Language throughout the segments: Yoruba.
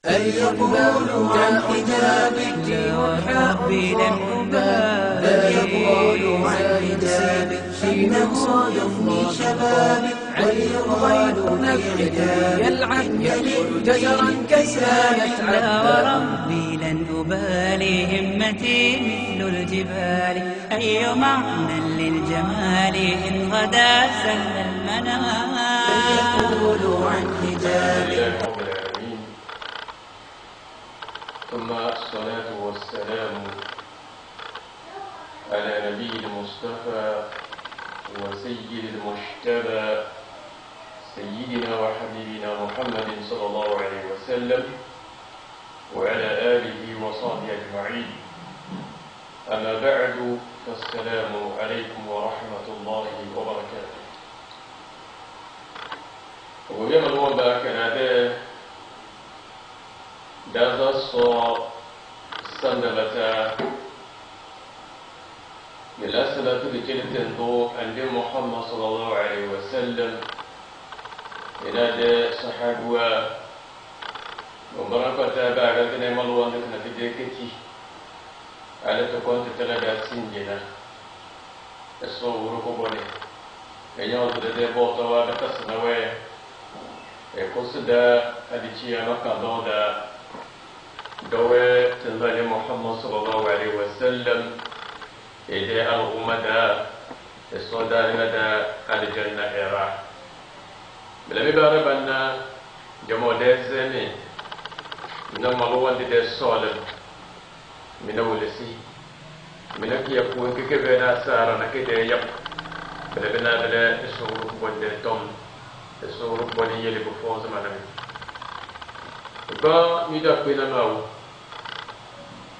أن يقولوا عن حجابك وربي لن أبالي بل يقولوا عن حجابك إنه يفني شبابك وليقالوا نفعك يلعب جزرا كيانت لا وربي لن أبالي همتي مثل الجبال أي معنى للجمال إن غدا سل المنام يقولوا عن حجابك. رب العالمين، ثم الصلاة والسلام على نبي المصطفى وسيد المجتبى سيدنا وحبيبنا محمد صلى الله عليه وسلم وعلى آله وصحبه أجمعين. أما بعد، فالسلام عليكم ورحمة الله وبركاته. ويوم الوضع كان هذا الصلاة سندبتا للأسئلة التي تنظر عند محمد صلى الله عليه وسلم إلى صحابه ومرقة بعدنا ملوان لكنا في ديكتي على تكون تتلقى سنجنا الصور كبرى كيان تدي بوطوا بتسنوي قصدا أديشيا مكان دا دوي تنبالي محمد صلى الله عليه وسلم إذا الأمة الصدى لدى الجنة إيرا بلمي باربنا جمو ديزني من الملوان دي الصالب من ولسي من أكي يكون كيكبنا سارنا كده يب بلبنا بلا السور بودي توم السور بودي يلي بفوز مانامي با ميدا كوينا ماو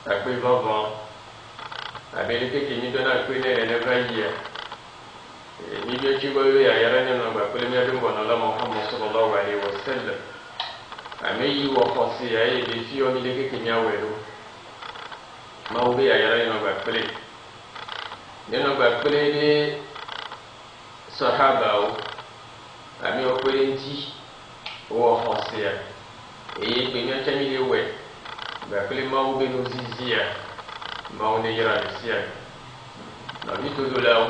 أكوي بابا Amerika kini dona kwene ne vaya ni biyo jibo ya yaranya na ba kulmi ya dungo na Muhammad sallallahu alaihi wasallam ameyi wa khasi ya yi bi fiyo ni de kini awero mawbe ya yaranya na ba kule ne na ba kule ni sahaba o ami o kule nti wa khasi ya e bi nya chami le we ba kule mawbe no zizia maune yira sia na bitu dolao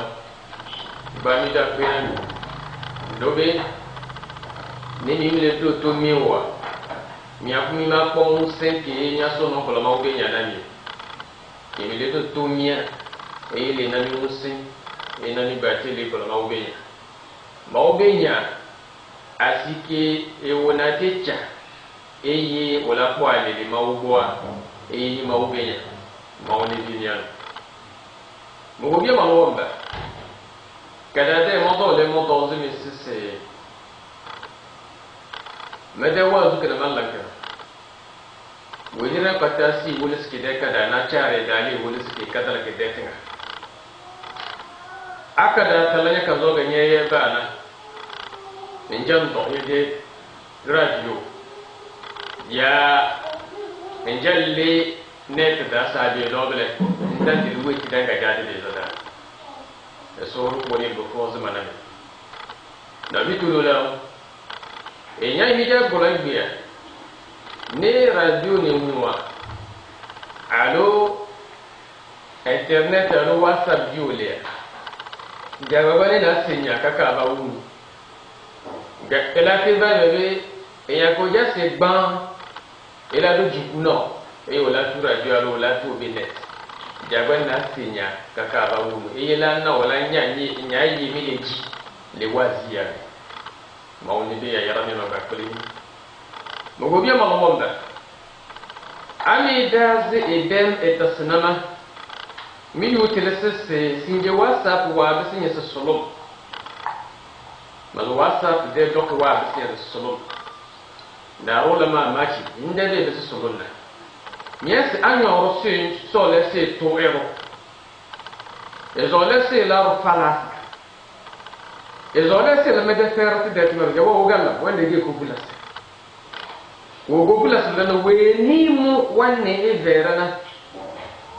ba mi da pen dobe ni mi le to miwa mi akumi ma pon senke nya so no ko la maube nya nani ke mi le to mia e le nani musin e nani ba tele ko la maube nya asike e wona techa e yi wala kwa le maubwa e yi maube nya mauni duniani mugobia malomba kadade moto le moto zimi sise mede wazu kana mallaka wajira patasi wulis kide kada na chare dali wulis ki kadal kide tinga akada talanya kazo ganye bana ninjam to yede radio ya enjalle net da sabe doble dan di ruwe kidan ga jadi de zada da so ko ne go ko zama na na bitu la e nya mi ja ko la biya ne radio ne muwa alo internet alo whatsapp biole ga baba ne na senya kaka ba wu ga ela ke ba bebe e ya ko ja se gban ela do jiku no e wala tura jalo wala to binet jaban na sinya kaka ba wu e la na wala nyanyi nyayi mileji le wazia mauni be ya yarame no bakuli mugo biya malomda ami daze eden etasnama mi utilise sinje whatsapp wa bisinya solo mal whatsapp de dok wa bisinya solo da rola ma machi inde de solo na yes, agno rosin so laissé tout héros. Ils ont laissé leur falas. Ils ont laissé le médecin d'être mort. Je vois Ouganda, on est dit Kobulas. Kobulas, le Wenimu, one est verana.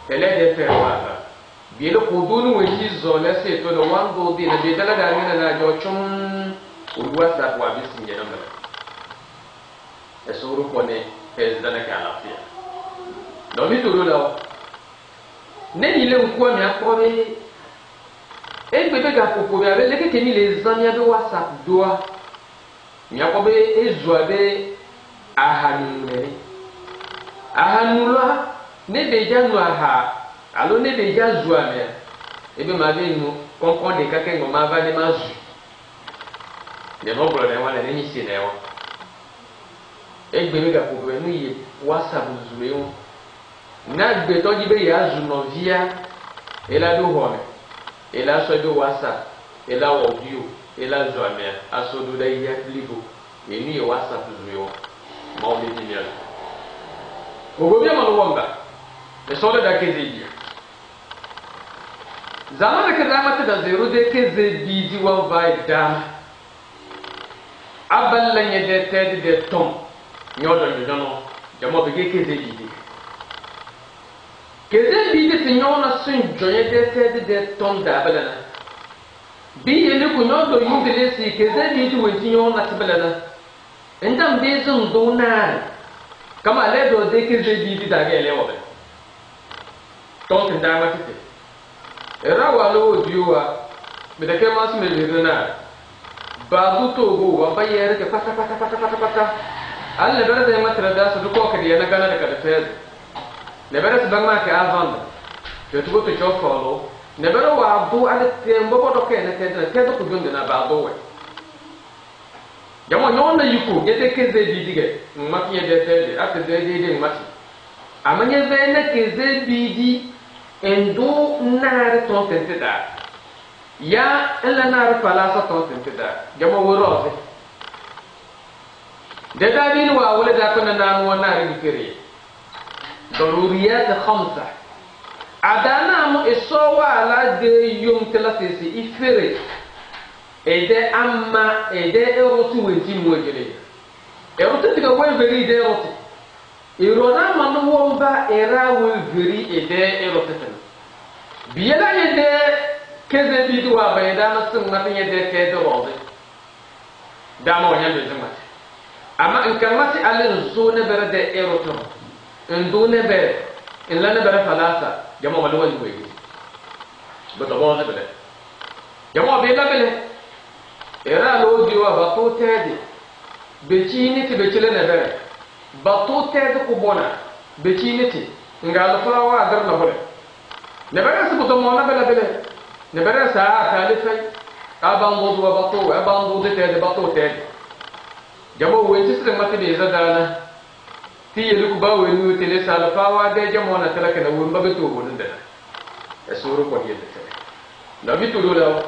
Elle est de faire voilà. Bien le Koudou, ils ont laissé tout le monde de la Bédala d'Amina, la Jochon, ou WhatsApp, ou Abissin, et sur le connaît. ezidana ka alafia no mi toro la ne ni le nko mi akore egbebe ga popo bi abe leke kemi le zania be WhatsApp doa mi akobe ezuabe ahanula ne beja nu aha alo ne beja zua me ebe ma be nu konkon de kake ngoma va ne mazu de no bro de wala ne ni si na yo egbebe ga popo nu ye WhatsApp zure yo na gbe to jibe ya zu no via ela do hone ela so do WhatsApp ela audio ela zua me aso do da ya ligo eni ye WhatsApp zure yo ma o be dinero ogo bi ma no wonga e so da kezedia zamana ke ramata da zero de kezedi di wan vai da aballan ye de ted de tom nyodo nyono jamo be kezedi di kezedi de signona sun joye de ted de tom da abalana bi ye ne ku nyodo yungele si kezedi di wenti nyona tibalana ndam be zun do na kama le do de kezedi di da gele wobe ton da ma tite era walo diwa me de ke mas me lirena ba du to go wa ba yere ke pata alle bere de matra da su ko ke yana gana da ka fez ne bere su bangma ke avant je tu go to cho follow ne bere wa du ade tembo ko to ke ne te to ku dunde na ba do we jamo nyonna yuko gete ke ze bidige maki de te ate de maki amanye ze ne ke ze bidi endo nar ton tenteda ya ella nar palasa ton tenteda jamo woro de dabin wa wala da kana nan wa nar bikiri daruriyat khamsa adana mo isowa ala de yum telasisi ifere ede amma ede erotu wenti mo gele erotu tiga wo veri de erotu irona manu womba era wo veri ede erotu biyela yede keze bidu wa bayda na sun na yede ke do robe dama wanya be zuma amma in kalmati alin zo ne bere de erotu ndo ne be in la ne bere falasa jama wala wani ko yi ba to bo ne bele jama be la bele era lo diwa ba to tede be chini ti be chile ne bere ba to tede ko bona be chini ti ngal flawa dar na bole ne bere su to mona bele bele ne bere sa talifai abando do ba to abando de tede ba to tede jamo wenti sire mate be zadana ti yelu ku ba wenu tele sala fawa de jamo na talaka na wumba be to bodun da e suru ko yede tele na bitu do la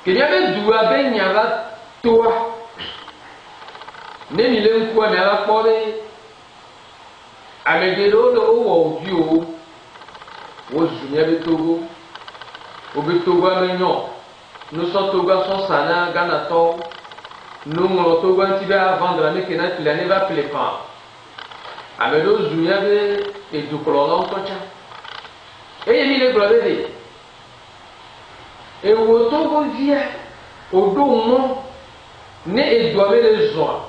kenya be duwa be nyala toa ne mi le nku na la pore amegero do wo odio wo zunya be togo o be togo amenyo no so togo so sana gana to no mo togo anti ba vendre mais que na tu la ne va plus pas amelo zunya be e du kolon to cha e mi le globele e wo togo via odo mo ne e do ave le zo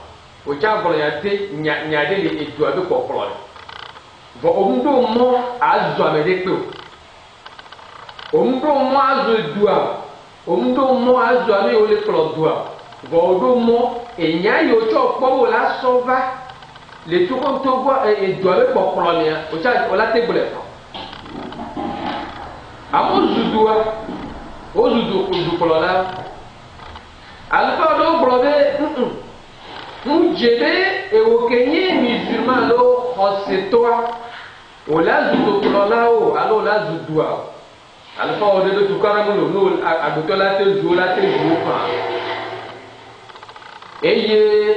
o cha bolo ya te nya de le e do ave kokolo vo ondo mo azu amede pe ondo mo azu dua ondo mo azu ame o le klo dua vo odo mo e nya yo cho po la sova le tuko togo e do ave kokolo ne o cha o la te bole fa amo zudua ozudu kolola alfa do brobe mujebe e wokenye musulman lo hosetoa o la zudu kolola o alo la zudua alfa o de tukara mo no agotola te zuola te zuopa eye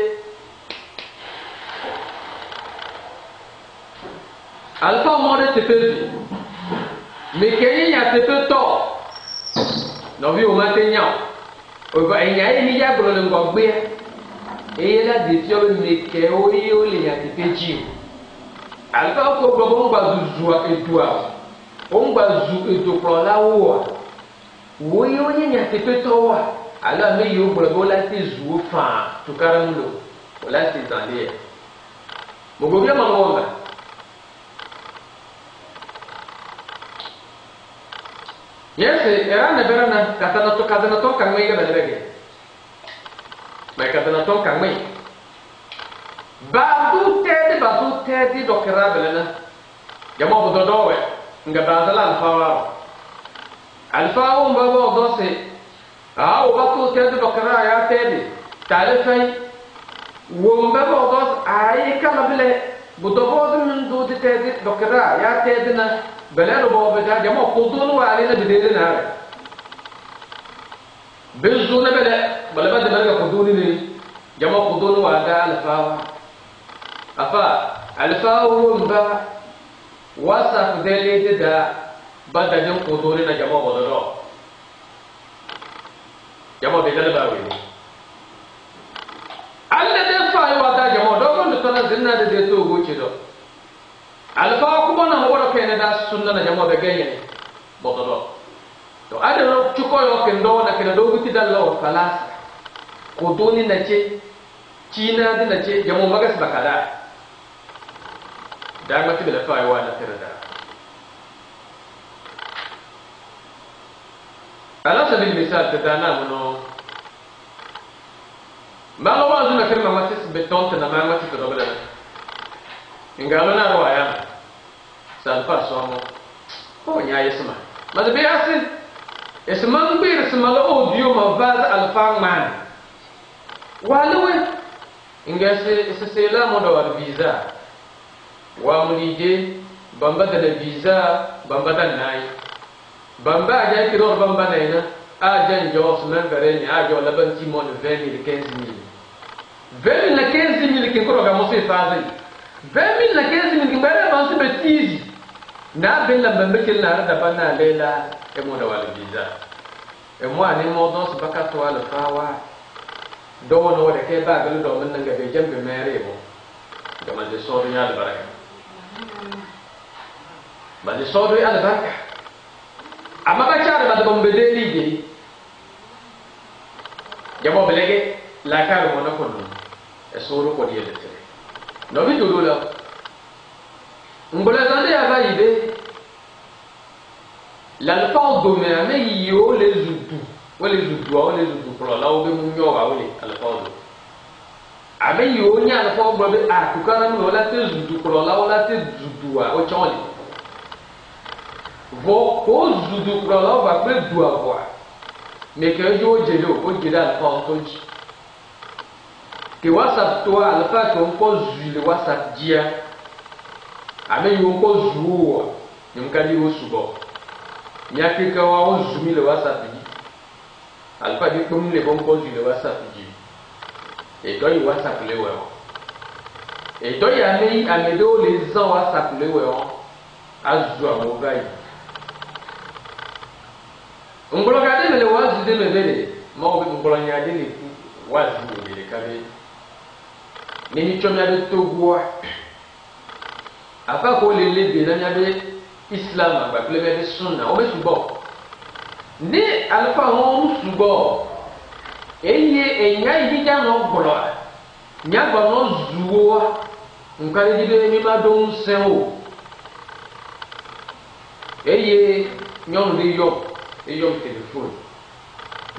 alfa mo de tepebi me kenye ya tepeto no vi o matenya o ba enya e ni ya bro le ngogbe e la de ti o me ke o yi o le ya tepeji alfa ko gbo ngba zuzua edua o ngba zu edo pro la wo yi o nya tepeto wa ala me yo bro bo la te zu fa to karamulo wala si zande mo go bi ma wonga yes era na berana katana to kan mai ga balage mai katana to kan mai ba du tedi dokera belana jamo bo dodowe nga bazala alfawa mbabo dose o batu tedi dokera ya tedi talefai wo mbabo dos ay kala bele budobo min du tedi dokera ya tedi na belano bo beda jamo kudunu wa alina bidele na bezuna bele balaba de berga kuduni ni jamo kudunu wa da alfawa afa alfawa mba wasa fudele da badajin kuduni na jamo bododo jamo bidele ba wi alla de fa wa da jamo dogo no tana zinna de to go chido alfa kuma na woro kene da sunna na jamo be genye bododo to ada no chuko yo kendo na kena dogo ti dallo falas kuduni na che china de na che jamo magas bakada da ma ti bela fa wa na tirada ala sabil misal tadana mono malo wazu na kirma matis betonte na ma matis do bela ingalo na roya salfa somo ko nya yesma ma de asin esman bir smalo audio ma vaz alfa man walwe ingase sesela mo do visa wa mulije bamba da visa bamba da nai bamba aja kiro bamba naina aja njos men bereni aja laban timon 20000 15000 20 na 15000 que koro ga mo se fazi 20000 na 15000 que bara ban se betizi na bella bamba ke na da bana lela e mo da wal visa e mo ani mo dos bakato wal fawa do no de ke ba galu do men nga be jambe mere mo da man de so ya baraka ba de so ya baraka amma ba cha ba de bombe de lige jamo belege la karo mo na ko no e so ro ko di de tere no bi do la ngola zande ya ba ide la fa do me ame yo les zutu wale zutu wa wale zutu pro la o be mu nyo ga wale ala fa do ame yo nya ala fa bo be a ku kana mu wala te zutu pro la wala te zutu wa o chole vo ko zutu pro la va be du avoir mais que yo jelo o jela ala fa to ji que WhatsApp to ala fa ko zu le WhatsApp dia ame yo ko zuwa nimkali wo subo nyaki ka wa o zumi le WhatsApp ji alfa di pum le bon ko le WhatsApp ji e do yi WhatsApp le we o e do ya me amedo le zan WhatsApp le we o azu amo bai ngolo ka de le wazu de me bele mo be ngolo nya de le wazu de le ka be ni chomya de togwa afa ko le be na nya be islam agba plebe de sunna o be subo ni alfa hon subo eye enya idija no gboro nya gbo no zuwo nkare dibe mi ma do nsen o eye nyon de yo telephone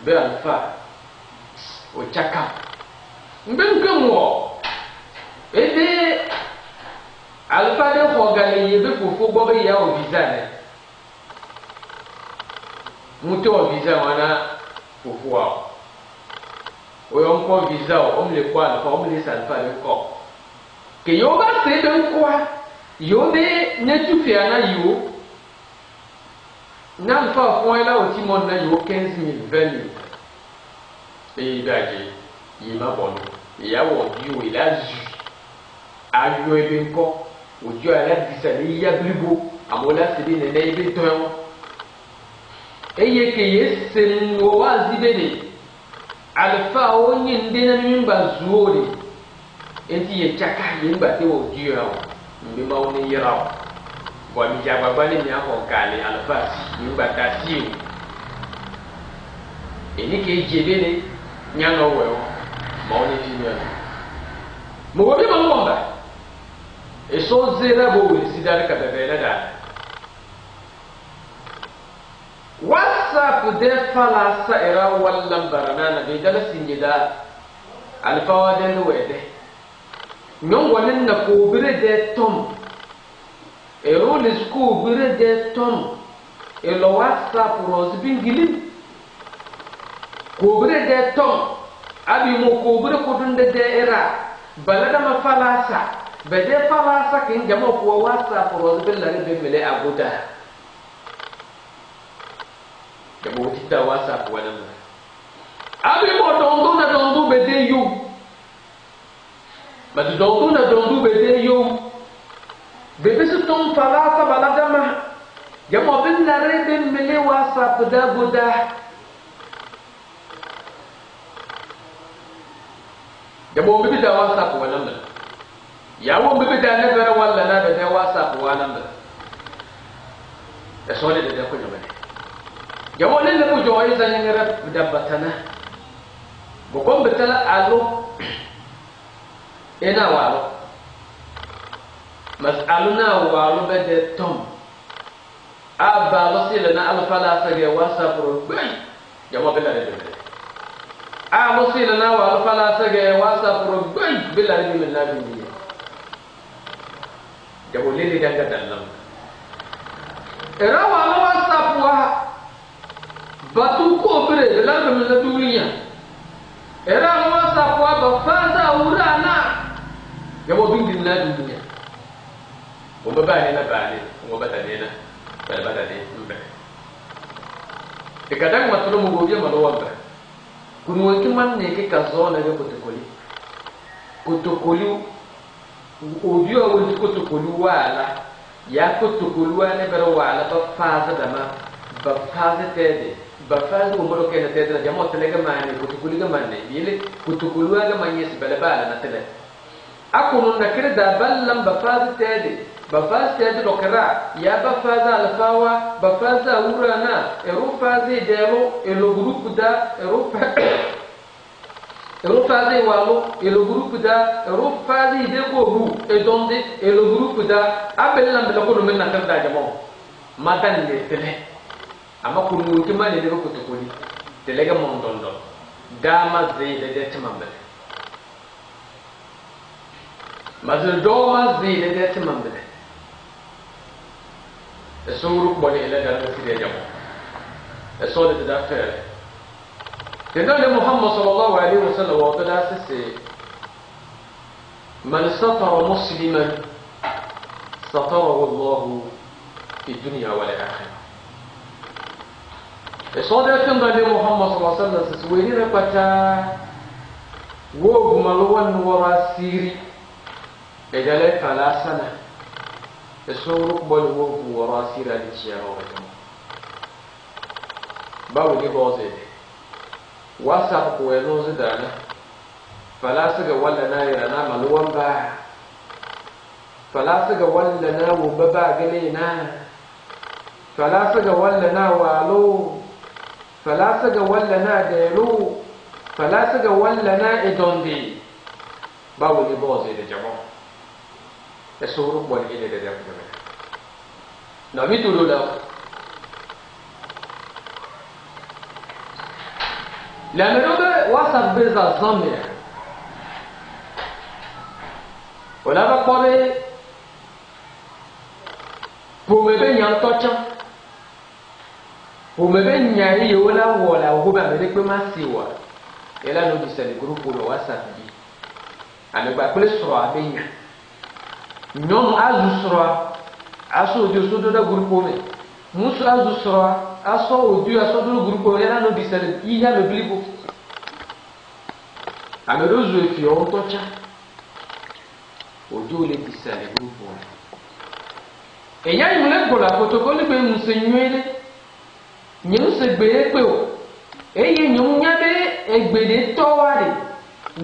be alfa o chaka mbe nkemo ede alfa de ko gale yebe fofo gbo be ya o visa ne muto o visa wana fofo wa o yo nko visa o mle kwa alfa o mle salfa de ko ke yo ba se de kwa yo de ne tu fi ana yo na alfa fo ela o ti mon na yo 15000 20 e daje yi ma bonu ya wo bi o ila zu ayo ebe nko ojo ala bisa ni ya blibo amola sidi ne ne ebe ton eye ke yesen wo wazibede alfa onye ndi na mimba zuori enti ye chaka ye mba te wo jiya mbi ma woni yira bo mi ja gbagba ni mi akon kale alfa si mba ta si eni ke jebe ne nya no we o ma woni fi mi mo wobi ma ngomba e so zera bo wi sidar ka bebe da WhatsApp de fala sa era wallan barana be dala sinjida alfawa de wede nyon wonin na ko bire de tom e rolis ko bire de tom e lo WhatsApp rose bingilin ko bire de tom abi mo ko bire ko dunde de era balada ma falasa be de falasa kin jamo ko WhatsApp rose billari be mele abuda de mo tita WhatsApp wana mo abi mo dondo na dondo be de yu ma dondo na dondo be de yu be be su tom falasa balada ma jamo billari be mele WhatsApp da buda jamo bibi da WhatsApp wannan da yawo bibi da ne bare walla na da WhatsApp wannan da so ne da ku jama jamo ne da ku joyi zan yin rab da batana go kon betala alo ina walo mas'aluna walo be de tom aba lo sile na alfala sa ge WhatsApp ro jamo billa de abo sila na wa fala sage WhatsApp ro goy billahi min la dunya jabo lele danga dallam era wa WhatsApp wa batu ko bere billahi min la dunya era WhatsApp wa ba faza urana jabo bindin la dunya o ba bani na bani o ba tane na ba tane mbe e kadang matulu mo goje malo ba kunu weki man ne ke kazona ge kotokoli audio wonti kotokoli wala ya kotokoli wala bero wala ba faza dama ba faza tede ba faza o moro ke na tede na jamo telega mane kotokoli ga mane yele kotokoli wala manye se bala bala na tede akunu na kire da ballam ba faza tede ba faza tede dokara ya ba faza alfawa ba faza urana ero faza delo elo grupo da ero faza walo elo grupo da ero faza de ko e donde elo grupo da abellam bela ko men na kada jamo madan de tele ama ko no ki mane de ko to ko ni tele ga mon dondo dama zai de tamambe mazal doma zai de tamambe esuru ko ni ila da sire jamo esole da fer tendole Muhammad sallallahu alaihi wasallam wa qala sisi man satara musliman satarahu Allah fi dunya wal akhirah esole tendole Muhammad sallallahu alaihi wasallam sisi wini repata wo gumalwan wara siri ejale falasana esuru ko wo wara sira di ciaro bawo ni boze WhatsApp ko eno zidana falasa ga walla na yara na maluwan ba falasa ga walla na wo baba gane na falasa ga walla na walo falasa ga walla na dero falasa ga walla na idonde bawo ni boze de jamo esuru ko ni de de na mitulu la la melobe WhatsApp beza zambe wala ba kobe pomebe nyantocha pomebe nyai wala hoba mele pe masiwa ela no disale grupo lo WhatsApp bi ame ba pele soro abenya nyom azu soro aso de sodo da grupo me musu azu soro aso audio aso do grupo ela no disale iya me blibo ame rozu efi o tocha audio le disale grupo eya yule gola protocole be musenywele nyu se gbe pe o eye nyu nyabe egbede towari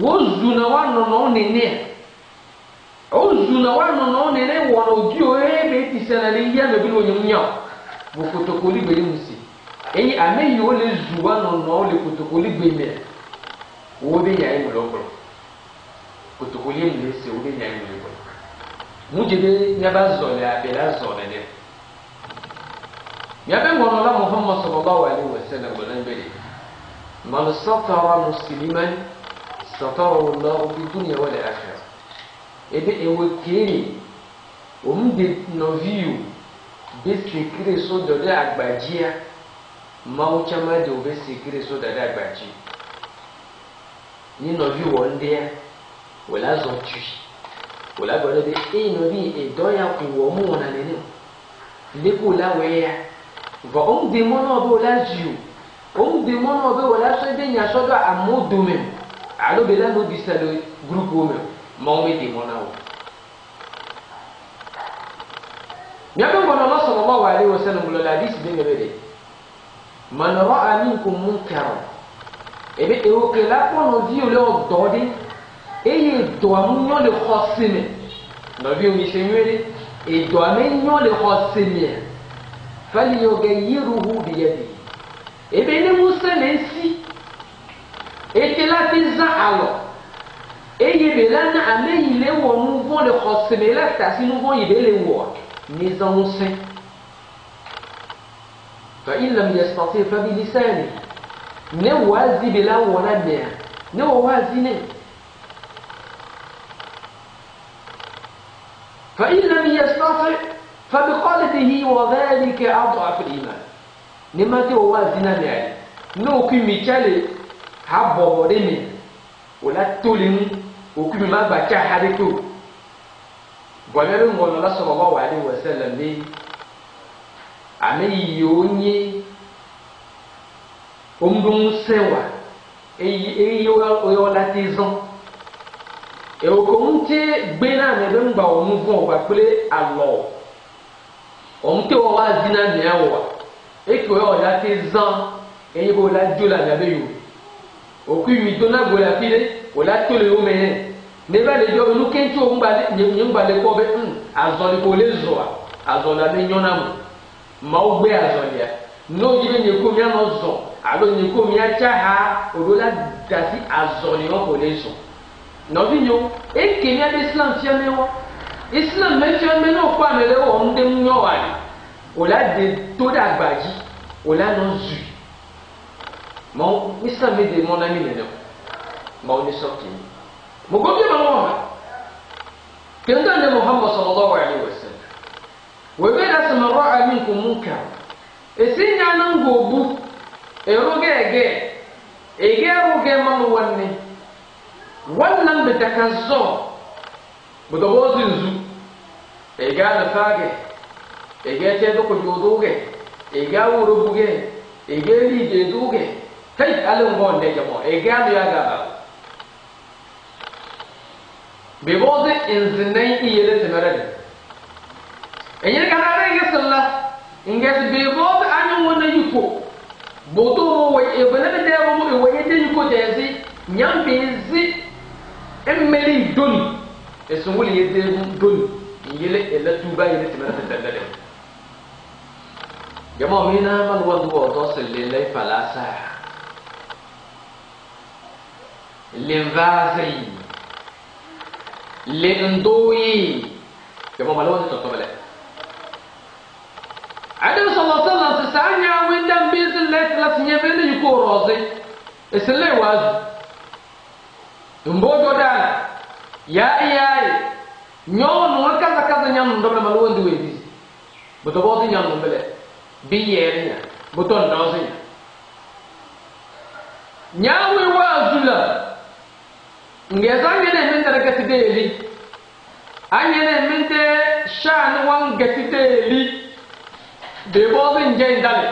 wo zuna wa no nene o zuna wa no nene wo audio be disale le iya me blibo nyu nya wo protocole be musi eye ame yo le zuwa no le protocole be me wo be ya imu lokoro kutukulie le se ube nya ngule ko mujebe nyaba zole abela zole ne yabe ngono la Muhammad sallallahu alaihi wasallam bolan bele man satara musliman satara Allah fi dunya wal akhirah ebe ewe kiri omde noviu be secret so de agbajia mau chama de obe secret so de agbaji ni noviu wonde wala zo tu wala gbọ́dọ̀ de novi e doya ku wo mu na nene le ko la weya va on de mono bo la jiu on de mono bo wala so de nya so do amodo me alo be la no disalo groupe o me mo me de mona o nyabe ngono Allah sallallahu alaihi wasallam lo la dis de ngebe man ra'a minkum munkara ebe e o ke la ko no vi o le o dodi eye do amunyo le khosime no vi o mi senyere e do amenyo le khosime fali yogayiruhu bi yadi ebe ne musa lensi e ke la tiza alo eye be la na ameyi le wo nu von le khosime la ta si nu von ibe le wo ni zanse fa in lam yastati fa bi lisani ne wazi bila wala ne wazi ne فإن لم يستطع فبقلبه وذلك أضعف الإيمان نما توازنا يعني نو كمي تشالي حبو رمي ولا تولين وكمي ما بچا حركو بولن الله صلى الله عليه وسلم لي امي يوني omdun sewa yo la tizon e o ko nte gbe na me be ngba o mu fun o ba pele alo o nte o wa zina me awo e ko o la tizon e bo la jola na be yo o ku mi to na go la file o la to le o me ne ba le jo nu kenti o ngba le ko be azoli ko le zo azola be nyona mu ma o gbe azoli ya no jibe ni ko mi ano zo alo ni ko mi acha ha o do la dasi azoli o ko le zo novinho e que nem Islam fiamewa Islam me fiame no kwa mele o nde nyo wali o la de toda agbaji o la no zu mo Islam me de mon ami le mo ni sorti mo go bi mo kenda ne Muhammad sallallahu alaihi wasallam we be da sama ra'a minkum munkar e sinya nan gobu e roge roge mamu wanne wannan da takazzo budo bozinzu e ga da fage e ga ce ko jodoge e ga wurubuge e ga rije duge kai alun gonde jamo e ga ya ga ba be boze inzinai iyele temerade e yin kana re sallah inges be boze anyu wona yuko boto mo e bana de mo e waye de yuko jezi nyambezi emeli doni esunguli yede doni yele ela tuba yele timana tandale jamo mina man wadu wa dosel lay falasa l'invasi l'endoi jamo malo to to bale adam sallallahu alaihi wasallam sanya wendam bizil lat nyebele yuko roze esle wazu mbojo dala ya iyaye nyono kaza nyam ndo na malundi wedi boto boti nyam mbele biyerinya boto ndozi nyawe wazula ngezange ne mente gatideli anye ne mente shan wan gatideli de boti ngendale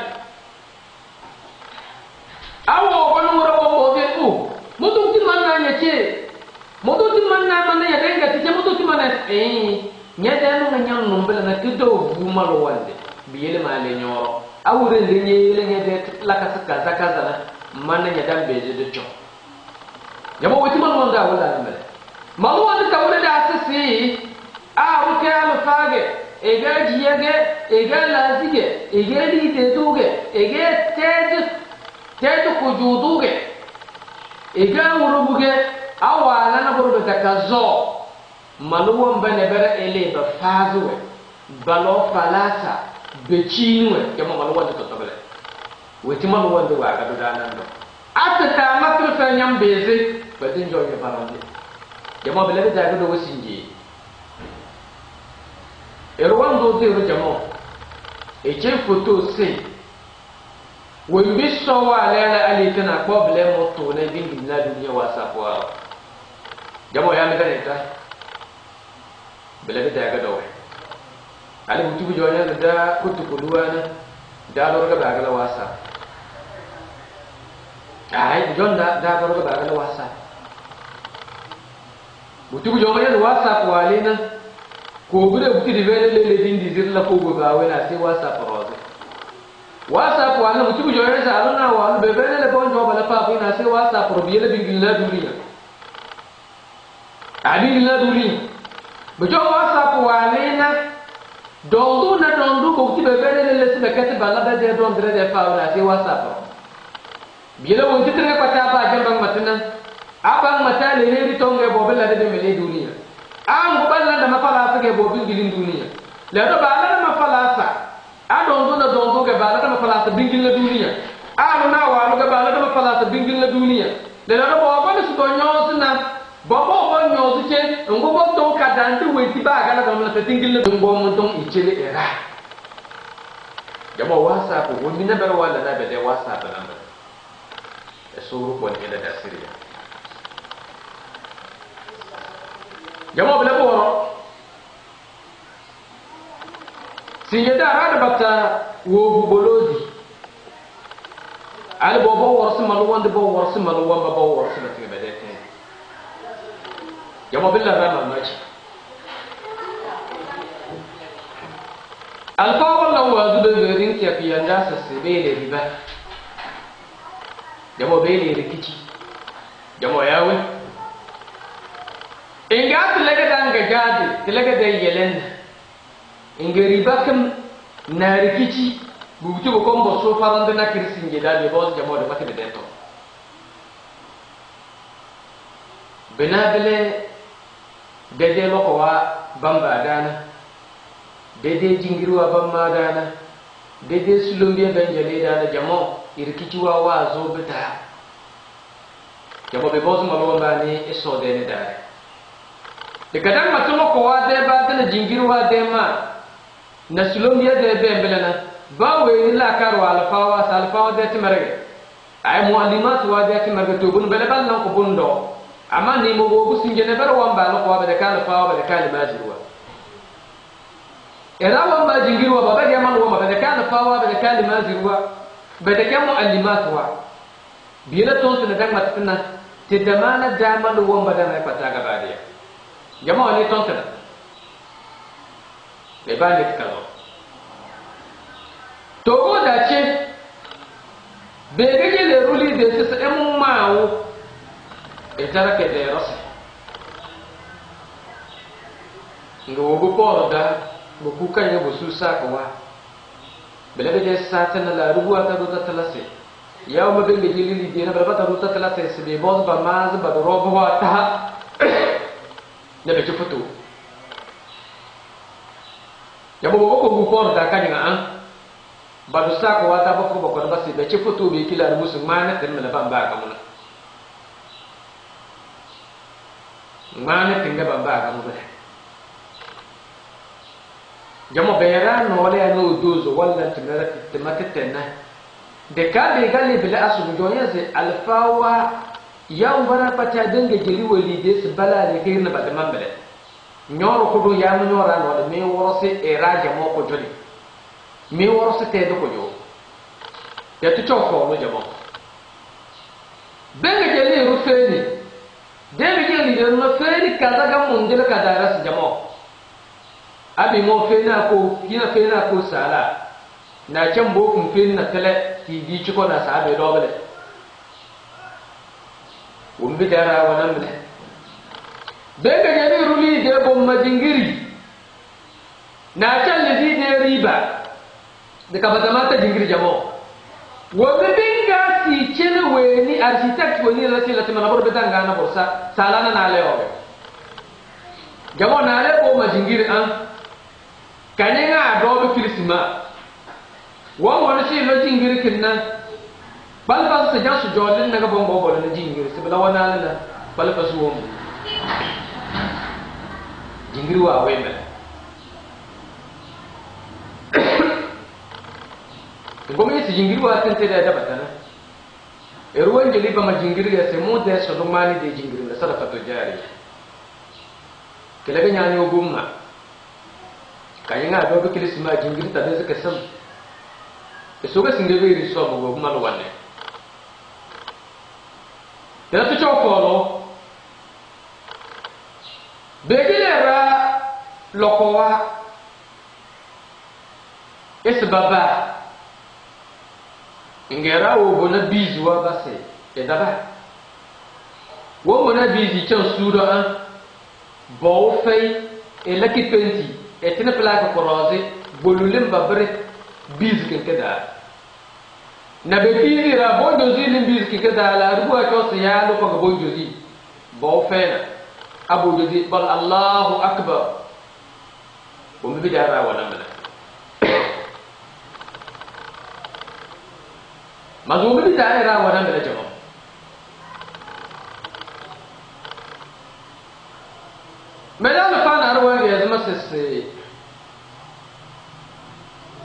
awo bonu ro bo de u moto ti manna nyeke moto ti manna manna ya denga ti moto ti manna nyede no nyam no mbele na kido buma lo wande biyele ma le nyoro awure le nyele nyede la kaza kaza manna nya dambe de jo yamo wati man wanda wala mbele malu wanda ka wala da asisi a ruke al fage e ga jiyege e ga lazige e ga li de duge e ga tedu ko juduge ega wurubuge awala na buru da kazo maluwan bane bara ele ba fazuwe balo falasa becinwe kama maluwan da tabale wati maluwan da waga da nan do atata makru fa nyam beze badin jo ne barande jama bele da ga do wasinji erwan do te ro jama e che photo se wembi so wa lela ali tana problem moto na bingi na dunia whatsapp wa jama ya me ta bele da ga do ali mutu jo ne da kutu kuluwana da lo ga ba ga whatsapp ai jon da lo ga ba ga whatsapp mutu jo ne whatsapp wa lena ko bude buti di vele le dindi zirla ko go ba wena sai whatsapp roze whatsapp wa mutu jo ne sa alona wa be vele le bonjo bala pa ko na sai whatsapp ro biele bingilla duriya abi la duriya be jo whatsapp wa lena dondu ko buti be vele le se be kati bala be de don dre de fa wena sai whatsapp biele won titre ko ta ba jambang matna abang mata le heri tonge bo bela de mele duriya am go balla da mafala ke bo bingilin duniya le do balla da mafala sa adon do na don do ke balla da mafala sa bingil la duniya anu na wa lo ke balla da mafala sa bingil la duniya le do bo ba su do nyoz na bo nyoz che ngo bo to ka dan ti we ti ba ga la do na bingil la ngo mo don ichele era jamo wasa ko woni na ber wala na be de wasa ba na e suru ko ni da siriya jamo bele boro sinye da rada bata wo bugolodi ali bobo worsi malu wonde bo worsi malu wamba bo worsi na tibe de te jamo bele rama machi alfa wala wa du de rin ki afiyanda sa sebele riba jamo bele rikici jamo yawe inga tilaga danga gadi tilaga da yelen inga ribakam na rikici bubutu ko kombo so farande na kirsin gida be boss jamo da maka da deto benabele dede loko wa bamba dana dede jingirwa bamba dana dede sulumbiya benjale dana jamo irkici wa zo bita jamo be boss malo bani eso de ne dare de kadang matulo ko wa de ba tana jingiru wa de ma na sulumbiya de be belana ba we la karo ala fawa salfawa de timarege ay muallimat wa de timarege to bun bele bal nan ko bundo amma ni mo go sinje ne ber wa ba ko wa de kala fawa ba de kala majruwa era wa ba jingiru wa ba de man wa ba de kala fawa ba de kala majruwa ba de kam muallimat wa biela ton tuna dang matna te damana damal wa ba da mai pata gaba de jama'a ne tontana le ba ne kalo to go da ce be gege le ruli de se emu mawo e tara ke de rosa ngo go poro da go ku kanya go su sa ko wa bele be sa tan la ruwa ta do ta talase yaw ma be gege li de na ba ta do ta talase se be bo ba ma ba do ro ba ta ne be foto ya bo ko ko ko da ka dinga an ba do sa ko wata ba ko ba ba se be foto be kila da musulmana kan mala ban ba ka mun mana tinga ban ba ka mun jamo bera no le no dozo walla tinara timaketena de ka be galle bila asu jonya se alfawa yaw bara pata denge jeri wali de se bala de kirna ba de mambele nyoro ko do ya no nyora no me worose e raja mo ko joli me worose te do ko jo ya tu cho ko no jamo denge jeli ru feni denge jeli de no feni kaza ga mun de ka daras jamo abi mo fena ko kina fena ko sala na can bo kun feni na tele ki bi ci ko na sa be do bele wumbi dara wannan bile daga jani ruli de bom majingiri na can lidi de riba de ka bata mata jingiri jamo wumbi binga ti chene weni architect weni la tila timana bor betanga na borsa salana na leo jamo na le ko majingiri an kanyenga do be kilisima wa wona si lo jingiri kinna bal ba se jasu jolin na ga bombo bol na jingiri se bala wana na bal ba su wom jingiri wa wembe gomi si jingiri wa tente da batana ruwan jeli ba majingiri ya se mode so do mani de jingiri na sadaka to jari kelaga nyani ogumma kayinga do be kilisima jingiri ta de se sam so ga sinde be ri so bo gumma lo wanne tela to chokolo begilera lokowa esbaba ingera wo bona bizi wa base edaba wo bona bizi chan suro an bo fay e laki penti e tene plaque corrosé bolulim babre bizi ken kada na be bizi ra bo dozi lim bizi ken kada la ruwa to se ya lo ko bo dozi bo fay na abu dozi bal Allahu akbar wo mi bidara wala mala mazungu bi daira wannan da jama'a medan fa na arwa ya zama sisse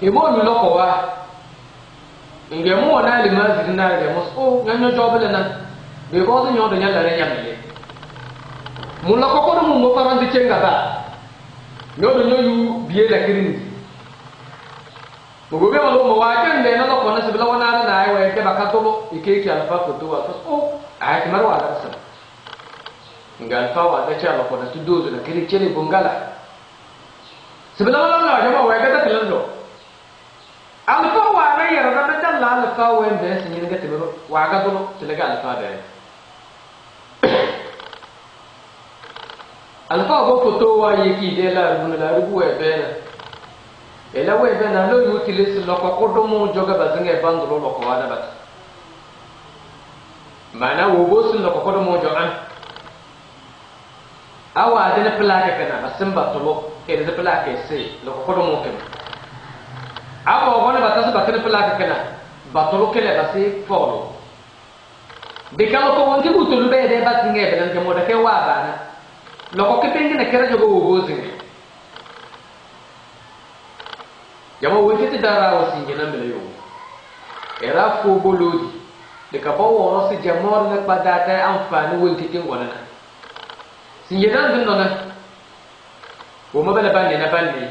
imo mi lokowa inge mo na limazi na ga mo o nyanyo jobele na be ko nyo do nyala re nyamle mu lokoko mo mo parandi cenga ba nyo do nyu biye la kirini mugobe malo mo waje nde na ko na sibila wana na ai we ke bakatolo ikeki alfa ko to wa so ai kimaro ala sa ngal fa wa da cha ko na tudo na kiri chele bongala sibila wana na jama we ga ta tilando alfa wa na yara da ta la alfa we nde sin yin ga tibiro wa ga to tilaga alfa da alfa go ko to wa yeki de la rubuna la rubu we be ela we be na lo yutilisi loko kodomo joga bazinga bandro loko wada bat mana wo bosu loko kodomo jo an awa de na plaque kana basimba tolo e de plaque se loko kodomo ken awa wona batasu bakene plaque kana batolo kele basi folo de kalo ko wonti butulu be de bazinga be nan kemo de ke wa bana loko kepengi na kera jogo wo bozinga jama wonti dara wasi ngena mele yo era fo bolodi de ka ba wono si jamor na padata amfani wonti tin wona singedan din nona wo mabala bande na bande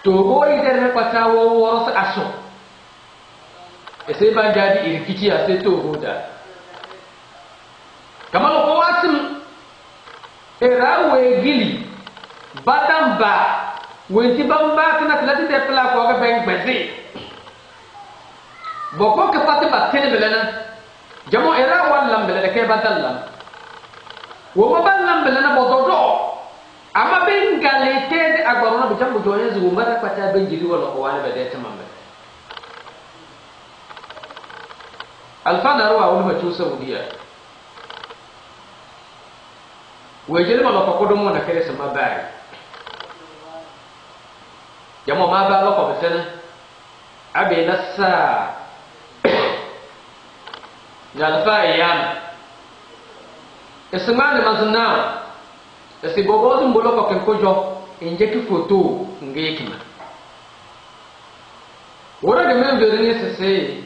to go ide na pata wo woro sa aso ese ba jadi irkiti ase to goda kamalo ko wasim era we gili batamba wenti bamba kana tilati de pla ko ga beng bezi boko ke fati batene belana jamo era wallam belana ke batallam wo ma ballam belana bododo ama bengalete de agbarona bi jambo joye zu ngara pata benjiri wala ko wala bede tamambe alfana ruwa wala ma tusa wudiya wejele ma ko kodomo na kere sama bai jamo ma ba loko betene abe nassa nalfa yam esmane mazna esi bobodu mbolo ko ken kojo injeki foto ngekima wora de men berni sese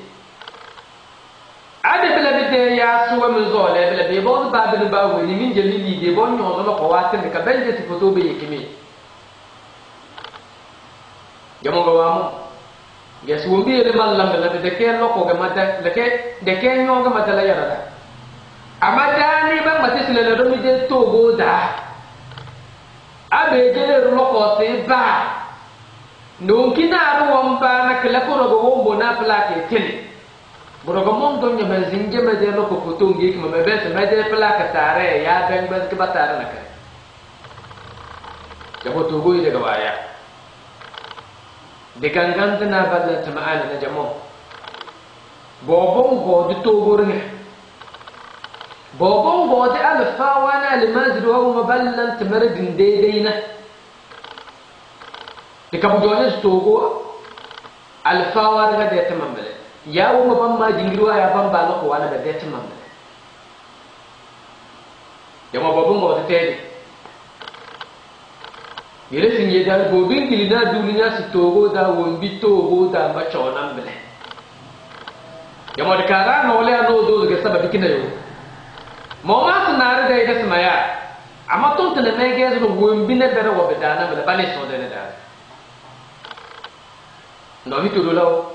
ade bela bide ya suwa min zole bela be bodu ba bin ba woni min jelili de bon nyodo ko watte ka benje ti foto be yekimi jamo go wamo gesu wumbi ele mallam bela de ke loko ga mata de ke nyoga mata la yarada amadani ba mate silele do mi de togo da abe jele loko se ba no kina ro wamba na kala ko ro wombo na plake tele borogo mondo nya mazinge me de loko foto ngi ki me be se me de plake tare ya ben ben ke batare na ka jabo togo ile ga waya de ganganta na balla tamaana na jamo bobon go de togorne bobon go de alfa wana almazid wa maballan tamaradin daidaina de kabu jone togo alfa wana de tamambale ya wo mabamma jingirwa ya bamba no ko wana de tamambale yama bobon go de tede yele sinye dal bobin kilina dulinya si togo da wombi togo da ma chona mbele yama de kara no le ano do ga sababi kinayo mo ma sunare da ida smaya ama ton tele mege zo wombi ne bere wo bedana mbele bale so de ne da no mi to do lawo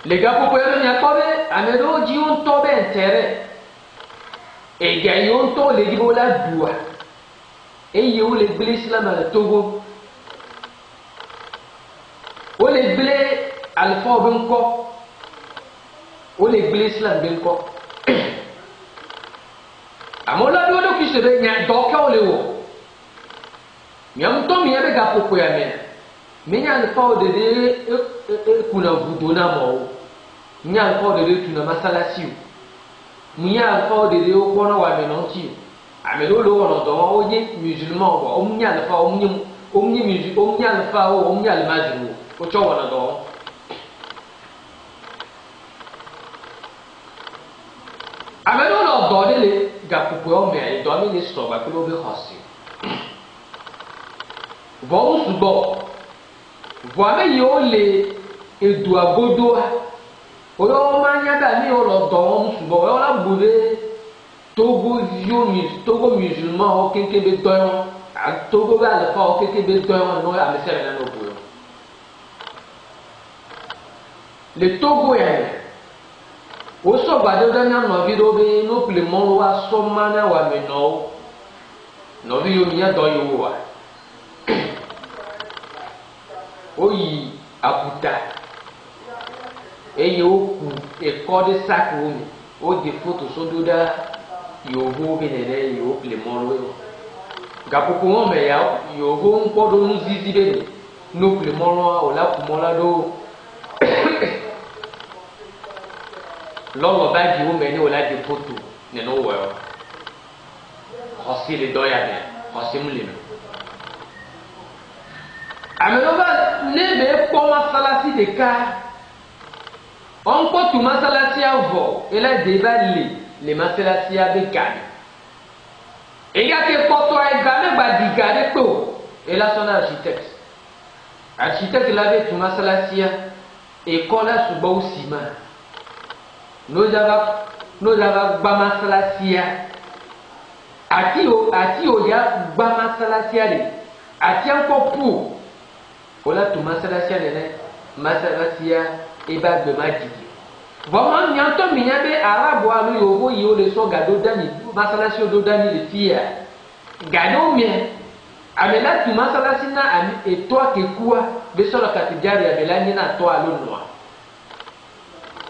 le ga popo yero nya tobe amedo ji on tobe entere e ga yon to le di bola dua et il y a l'église là dans le Togo. Où l'église alpha benko. Où l'église là benko. Amola do do ki se de nya doka ole wo. Nyam to mi ebe ga popo ya men. Menya alpha o de kuna vudona mo. Nya alpha o de tuna masalasi. Nya alpha o de o kono wa menonti. Amelo lo wono do o ye musulman o omnya alfa omnya alfa o omnya almazru o cho wono do amelo lo do de le ga pupu o me do mi ni so ba ko be hosi vo subo vo ame yo le edu agodo o yo manya da mi o lo do subo o la bude Togo musulman o keke be doyon Togo ba le fa o keke be doyon no a mesere na no buyo le Togo ya o so gbade da na no vi do be no ple mo wa so mana wa me no vi yo mi ya do yo wa o yi aputa e yo ku e ko de sac o de photo so do da yogo benene yo ple moro gapopo mo me ya yogo nkodo nuzizi be no ple moro o la kumola do lolo ba di o me ni o la de photo ne no wo hosi le doya ne hosi mulino amelo ba ne be ko masalasi de ka on ko tu masalasi avo ela de ba le masalasi ya be gane e ya ke poto e gane ba di gane to e la son architecte la be tu masalasi ya e kola suba usima no java ba masalasi ya ati o ya ba masalasi ya le ati anko pu ola tu masalasi ya le masalasi ya e ba gbe majigi vraiment nyanto minyabe arabo alu yogo yo le so gado dani masalasi o do dani le tia gado mie amela tu masalasi na ami etwa ke kuwa be so la katijari amela ni na to alu noa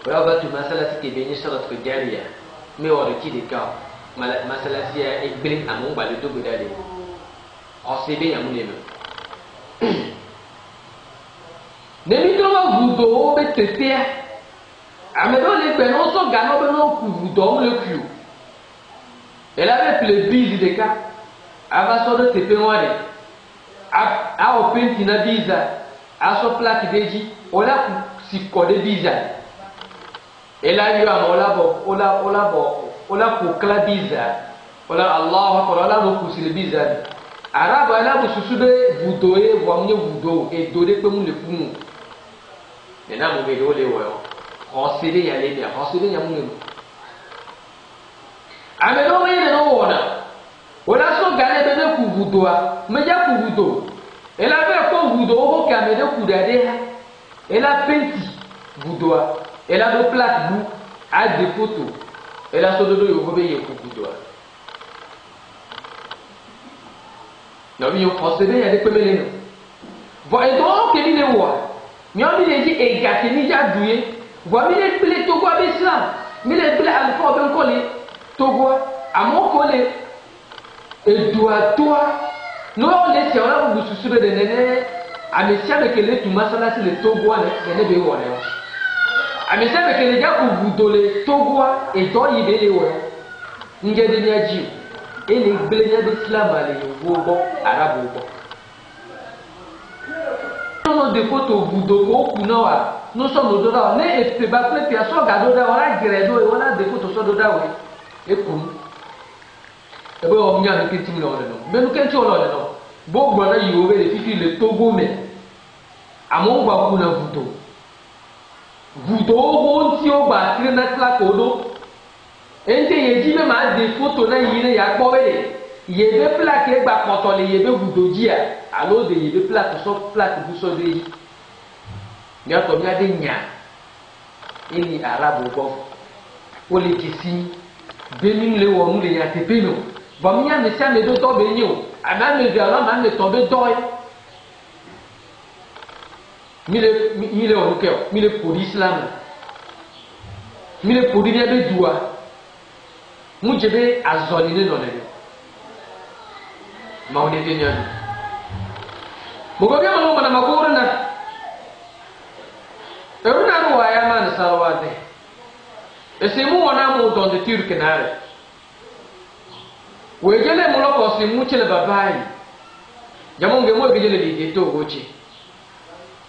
wala ba tu masalasi ke benye so la katijari me o de ki de ka masalasi ya e bling amon ba le dogo dale o se be yamune me ne mi to ma vudo be tetea amedo le pe no so gano be no ku do le ku elle avait plus busy de ka ava so de tepe wale a o penti na biza a so plaque deji ola ku si ko de biza elle a eu amola bo ola ku kla biza ola allah akbar ola no ku si le biza araba la bu susu de vudoe vo amnye vudo e do de pe mu le funu na mo be do le wo hoside ya le bia hoside ya mungu amelo me no wona so gane be de kuvudoa me ja kuvudo ela be ko vudo ho ka me de kudade ha ela penti vudoa ela do plaque bu a de photo ela so do yo be ye kuvudoa no mi yo hoside ya de pe mele no bo e do ke ni le wo mi o mi le ji e ga ke ni ja duye Voici les plaies Togo à l'islam, mais les plaies à l'effort d'un collé, Togo à mon collé, et doit toi, nous on les tient là pour vous soucier de néné, à mes siens avec les tout masala c'est le Togo à l'effort ami se be kele ja ku budole togwa e to yibele wo ngede ni aji ele gbele nya de islam ale wo bo arabu bo no de photo budo ko kuna wa no so no do da ne e pe ba pe pe so ga do da wala gere do wala de photo so do da we e kun e bo o nya ke timi no no me no ke ti o no bo gbo na yi o be le fifi le togo me amo gba kuna budo ho nti o gba tire na tla ko do ente ye ji me ma de photo na yi ne ya gbo we ye be plaque gba poto le ye be budo ji a alo de ye be plaque so plaque bu so de ya to mi ade nya ini arabu go o le kisi benim le wo mu le ya tepe no ba mi ya me sia me do to be nyo ana me bi ala ma me to be do mi le o ke mi le pour islam mi le pour dia be dua mu jebe azoli ne no le maune de nyani bugo ma mana magurna eruna ruwa ya man sarwate esimu wana mu don de turkenare wegele mu loko simu chele babai jamo ngemo gele li to gochi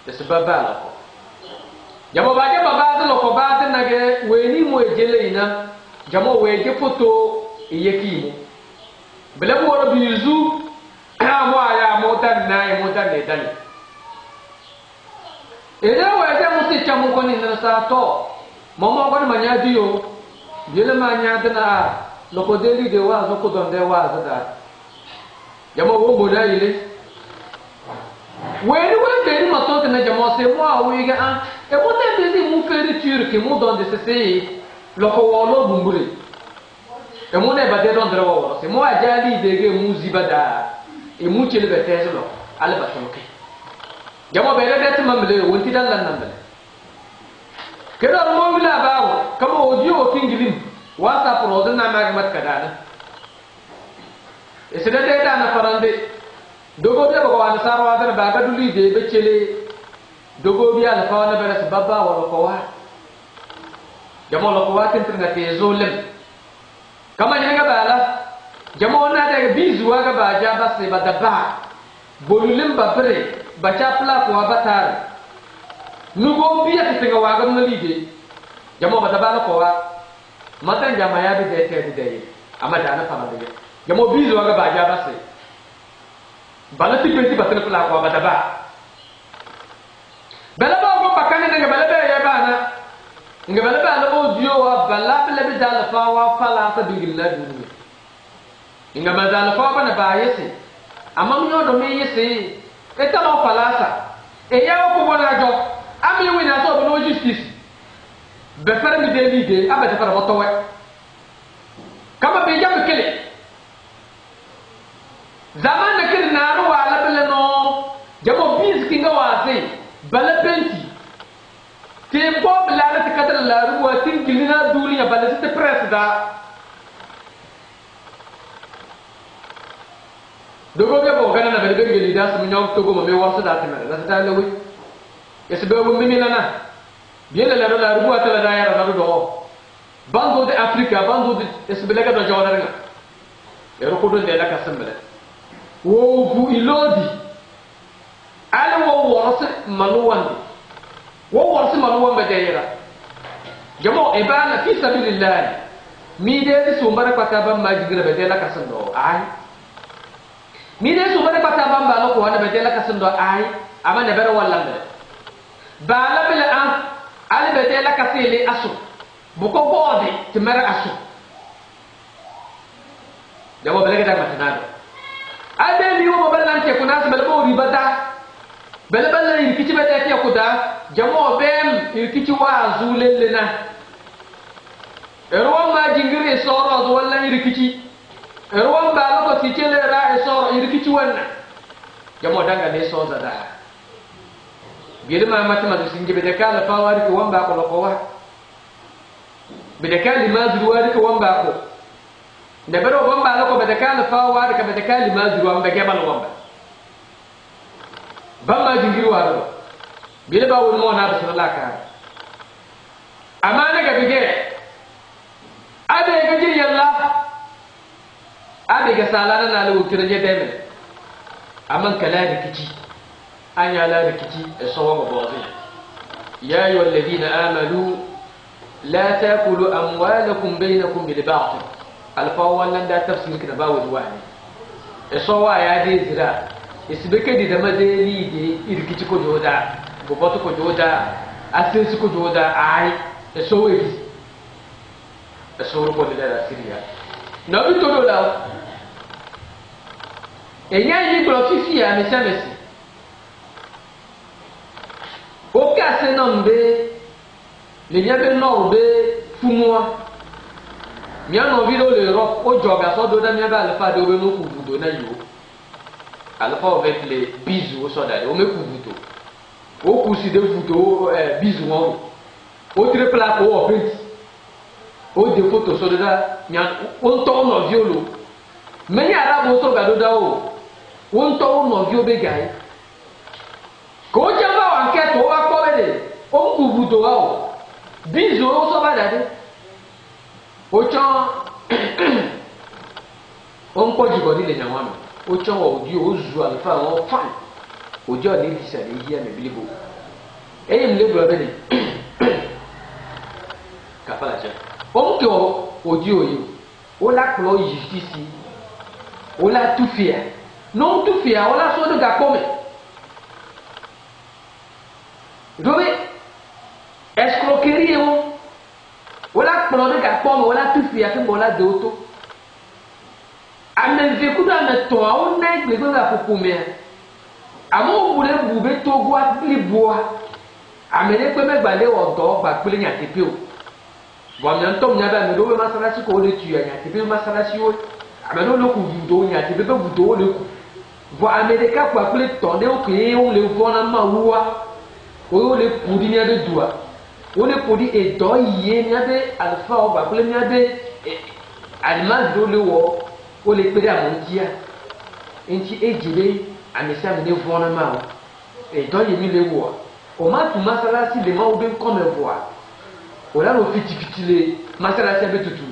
esbabala ko jamo baje babade loko bade nage weni mu ejele ina jamo wege foto yekimo bele mo ro bizu mo aya mo tan na e mo tan ne dan ere wa ja mo se chamu ko ni na sa to mo ko ni manya dio bele manya dana loko deli de wa zo ko don de wa za da jamo wo mo da ile weni we be ni ma to na jamo se mo awi ga an e mo te be ni mu feri turki mo don de se loko wo lo bumbure e mo ne ba de don de wo se mo ajali de ge mu zibada e mu chele be tezo ala ba toke jamo be le det mamle wonti dan lan nambale kedo mo la bawo kamo oji o kingilim wasa pro na magmat kadana e se de da na farande dogo be ko wan sarwa da ba ga duli de be chele dogo bi ala fa na be sababa wala ko wa jamo lo ko wa tin na tezo lem kama ni ga bala jamo na daga bizuwa ga baja ba sai ba dabba bolulim ba bare ba cha pla ko batar nugo biya tinga wa ga malide jamo ba dabba ko wa matan jama ya bi da te de amma da na fama de jamo bizuwa ga baja ba sai bala ti penti ba tan pla ko ba dabba bala ba ko bakane daga bala ba ya bana nga bala ba na o dio wa bala bala bi da fa wa fala ta bingilla duniya inga mazala fa bana ba yesi amam yo do me yesi eta no falasa e ya ko bona jo ami wina so bo no justice be fere mi de lide abata fara boto we kama be jam kele zaman na kele na ro wala bele no jamo bis kinga wase bala penti te bo bla la te kadar la ruwa tin kilina duliya bala te press da dogo be bo gana na be ngeli das mu ñaw togo me warsa da tan la ta la wi yes be bo mimi nana bien la la rubu atala da yara da do bando de afrika bando de es be lega do jawara nga e ro ko do de la ka sambele wo bu ilodi ala wo warsa maluwan wo warsa maluwan be de yara jamo e bana fi sabilillah mi de su mbara pataba ma jigira be de la ka sando ay mi de su bane pata bamba lo ko wala be la kasando ay ama ne bere wala be ba la bele an ali be la kasele asu bu ko bode ti mara asu jabo bele ga matanado ade li wo balan te kunas bele bo ribata bele bele yin kici be te ko da jamo bem kici wa zulelena erwa ma jingire soro wala yin kici ruwan ba ko ti cele ra e soro irkici wannan jamo danga ne so zada girma mata ma sun gibe da kala fawari ko wamba ko ko wa be da kali mazru wari ko wamba ko da bero wamba ko be da kala fawari ka be da kali mazru wamba ke bal wamba bamba jingiru waro bile ba won mo na sallallahu ka amana ga bige abe ga jin yalla abe ga salana na lu kirje deme amman kala da kici an ya la da kici e so wa bozi ya ayyuhal ladina amanu la takulu amwalakum bainakum bil batil alfa wannan da tafsir kina ba wani wani e so wa ya de zira isibeke di da madeli de irkici ko joda go boto ko joda asensi ko joda ai e so we e so ko da Syria na bi to do la e nya yi bro fifi ya mesemesi o ka se nombe le nya be no be fumwa mia no vi do le ro o joga so do da mia ba le fa do be no ku do na yo alfa avec les bisous so da o me ku buto o ku si de buto bisous won o tre pla ko o pent o de photo so da nya o to no violo me nya ara bo so ga do da o to no vi o be gai ko jamba wa nke to wa ko be de o ku buto wa o bisous o so ba da de o chan o nko jibo ni le nya wa mi o chan wa odi o zu alfa won fan ojo ni disa ni hia me bilibo eyim le bro be ni kafala cha o nko odi oyo o la klo justice o la tufia non tufia o la so de ga kome dobe escroquerie o la klo de ga kome o la tufia ke mo la de auto ame veku da me to a na gbegbe ga pokume amo bure bube to gwa liboa ame ne pe me gbale odo gba pele nya tepe o bo me ntom nya ba me do we masalasi ko le tuya nya tepe masalasi o ame no lo ku budo nya tepe be budo le ku bo ame de ka kwa pele to de o ke o le vo na ma wuwa o le pudi nya de dua o le pudi e do ye nya de alfa o gba pele nya de alma do le wo o le pere amontia enti ejire amesa me vona ma e do yemi le wo o ma tu masalasi le ma o be comme voix o la no fitifitile masalasi be tutu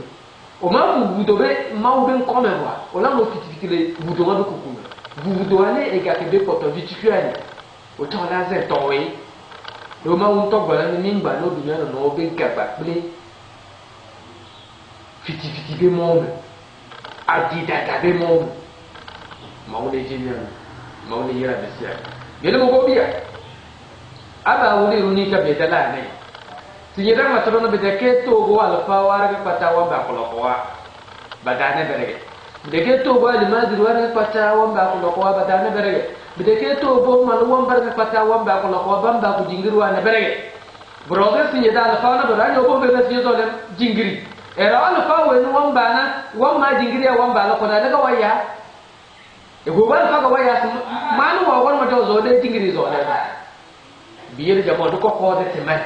o ma budo be ma o be comme voix o la no fitifitile budo ma be kuku budo ale e ga ke be poto vitifile o to la ze to we o ma un to gba ni ngba no dunya no be gaba ple fitifiti be mo adida da be mo mawle jinyan mawle yara bisiya gele mo gobiya aba wuli runi ka be dala ne tiyeda ma tono be de ke to go alfa wara ka patawa ba ko wa badane berege de ke to go ali madri wara ka patawa ba ko wa badane berege de ke to go mal won bar ka patawa ba ko wa bamba ko jingiru wa ne berege broge tiyeda alfa na bara yo bo be be tiyo le jingiri era alfa we no won bana won ma jingiri won bana ko daga waya e go ban fa ga waya manu wa won ma to zo de jingiri zo de biir jamo do ko ko de temay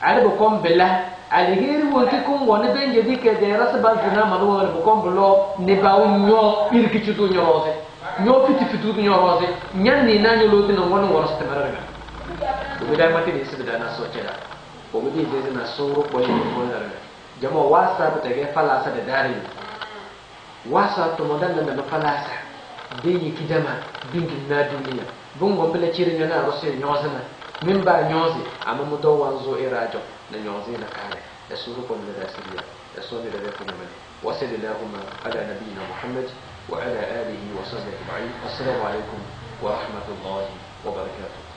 ale bo kom bela ale heri won ti kun won be nje dike de rasba zina manu won bo kom blo ne ba unyo ir ki ci do ñorose ño fiti fitu ñorose ñan ni na ñu lo dina won won sta mara ga do da mati ni sibda na so tela o mo di de na so ro ko ni ko na ga jamo wasa ta ge fala sa de dari wasa to modan na falasa deyi kijama bingin na duniya bungo bele chirinya na rose nyozana mimba nyozi amamu do wanzo irajo na nyozi na kale yasuru ko min da siriya yasuni da ko min wasallallahu ala nabiyina muhammad wa ala alihi wa sahbihi ajma'in assalamu alaikum wa rahmatullahi wa barakatuh